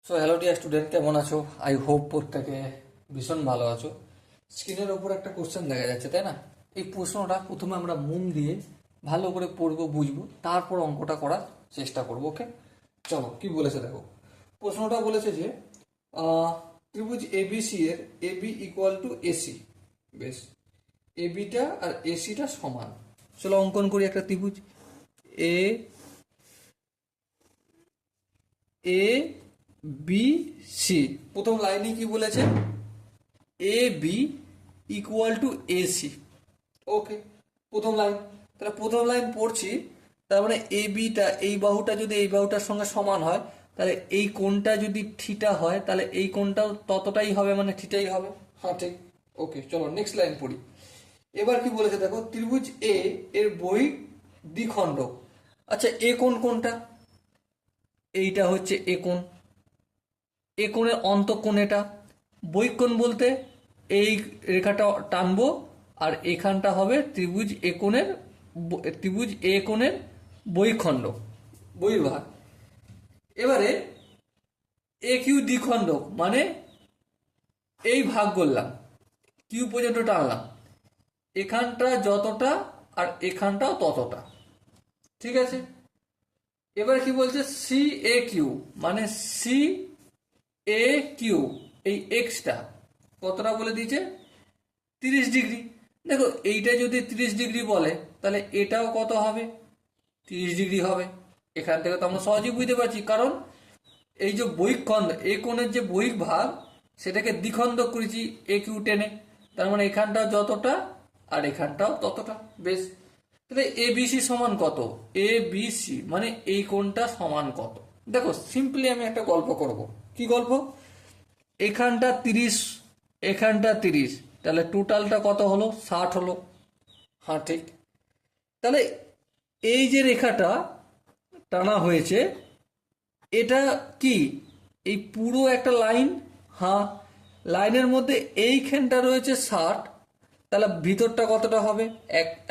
So hello dear student, কেমন আছো? I hope প্রত্যেকে ভীষণ ভালো আছো। স্ক্রিনের ওপর একটা কোশ্চেন দেখা যাচ্ছে, তাই না? এই প্রশ্নটা প্রথমে আমরা মন দিয়ে ভালো করে পড়বো, বুঝবো, তারপর অঙ্কটা করার চেষ্টা করবো। ওকে, চলো কি বলেছে দেখো। প্রশ্নটা বলেছে যে ত্রিভুজ এবিসি এর এবি ইকুয়াল টু এসি। বেশ, এবিটা আর এসিটা সমান। চলো অঙ্কন করি একটা ত্রিভুজ এ এ বি সি। প্রথম লাইনে কি বলেছে? A B equal to AC. ওকে, প্রথম লাইন। তাহলে প্রথম লাইন পড়ছি, তার মানে এ বিটা, এই বাহুটা যদি এই বাহুটার সঙ্গে সমান হয়, তাহলে এই কোণটা যদি থিটা হয়, তাহলে এই কোণটাও ততটাই হবে, মানে থিটাই হবে। হ্যাঁ ঠিক। ওকে, চলো নেক্সট লাইন পড়ি। এবার কি বলেছে দেখো, ত্রিভুজ এ এর বহিঃ দ্বিখণ্ডক। আচ্ছা, এ কোণ কোনটা? এইটা হচ্ছে এ কোণ। এ কোণের অন্তঃকোণ এটা। বহিঃকোণ বলতে এই রেখাটা টানবো, আর এখানটা হবে ত্রিভুজ এ কোণের, ত্রিভুজ এ কোণের বহিঃখণ্ড, বহির্ভাগ। এবারে এ কিউ দ্বিখণ্ডক, মানে এই ভাগ করলাম, কিউ পর্যন্ত টানলাম, এখানটা যতটা আর এখানটাও ততটা। ঠিক আছে, এবার কি বলছে? সি এ কিউ, মানে সি এ কিউ, এই এক্সটা কতটা বলে দিয়েছে? 30 ডিগ্রি। দেখো, এইটা যদি 30 ডিগ্রি বলে, তাহলে এটাও কত হবে? 30 ডিগ্রি হবে। এখান থেকে তো আমরা সহজেই বুঝতে পারছি, কারণ এই যে বহিঃখণ্ড, এ কোণের যে বহির্ভাগ, সেটাকে দ্বিখণ্ডক করেছি এ কিউ টেনে। তার মানে এখানটাও যতটা আর এখানটাও ততটা। বেশ, তাহলে এ বিসি সমান কত? এ বিসি মানে এই কোণটা সমান কত? দেখো, সিম্পলি আমি একটা গল্প করব। কি গল্প? এখানটা 30, এখানটা 30, তাহলে টোটালটা কত হলো? 60 হলো। হ্যাঁ ঠিক। তাহলে এই যে রেখাটা টানা হয়েছে, এটা কি এই পুরো একটা লাইন? হ্যাঁ, লাইনের মধ্যে এইখানটা রয়েছে 60, তাহলে ভিতরটা কতটা হবে?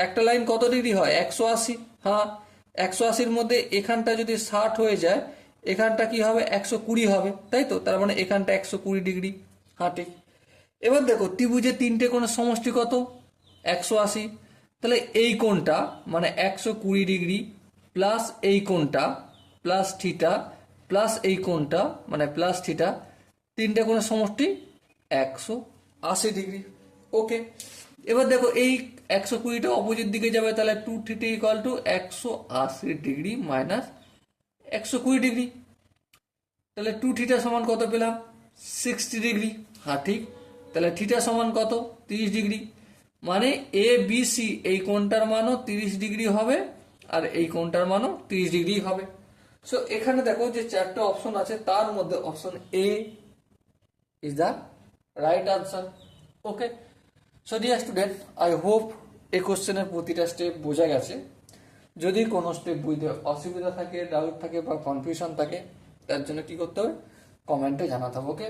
একটা লাইন কত ডিগ্রি হয়? 180। হ্যাঁ, 180-র মধ্যে এখানটা যদি 60 হয়ে যায়, এখানটা কি হবে? 120 হবে, তাই তো? তার মানে এখানটা 120 ডিগ্রি। হ্যাঁ ঠিক। এবার দেখো, ত্রিভুজের তিনটে কোণের সমষ্টি কত? 180। তাহলে এই কোণটা মানে 120 ডিগ্রি, প্লাস এই কোণটা প্লাস থিটা, প্লাস এই কোণটা মানে প্লাস থিটা, তিনটে কোণের সমষ্টি 180 ডিগ্রি। ওকে, এবার দেখো, এই 120টা অপোজিট দিকে যাবে, তাহলে 2θ equal to 180 degree minus 120 degree. তাহলে 2θ সমান কত পেলাম? 60 ডিগ্রি। হ্যাঁ ঠিক। তাহলে থিটা সমান কত? 30 ডিগ্রি। মানে এ বি সি, এই কোণটার মানও 30 ডিগ্রি হবে, আর এই কোণটার মানও 30 ডিগ্রি হবে। সো এখানে দেখো যে চারটা অপশন আছে, তার মধ্যে option A is the right answer. Okay, so dear student, I hope এই কোশ্চেনের প্রতিটা স্টেপ বোঝা গেছে। যদি কোনো স্টেপ বুঝতে অসুবিধা থাকে, ডাউট থাকে বা কনফিউশন থাকে, তার জন্য কি করতে হবে? কমেন্টে জানাতে হবে। ওকে,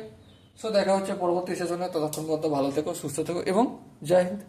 সো দেখা হচ্ছে পরবর্তী সেশনে। ততক্ষণ পর্যন্ত ভালো থেকো, সুস্থ থেকো এবং জয় হিন্দ।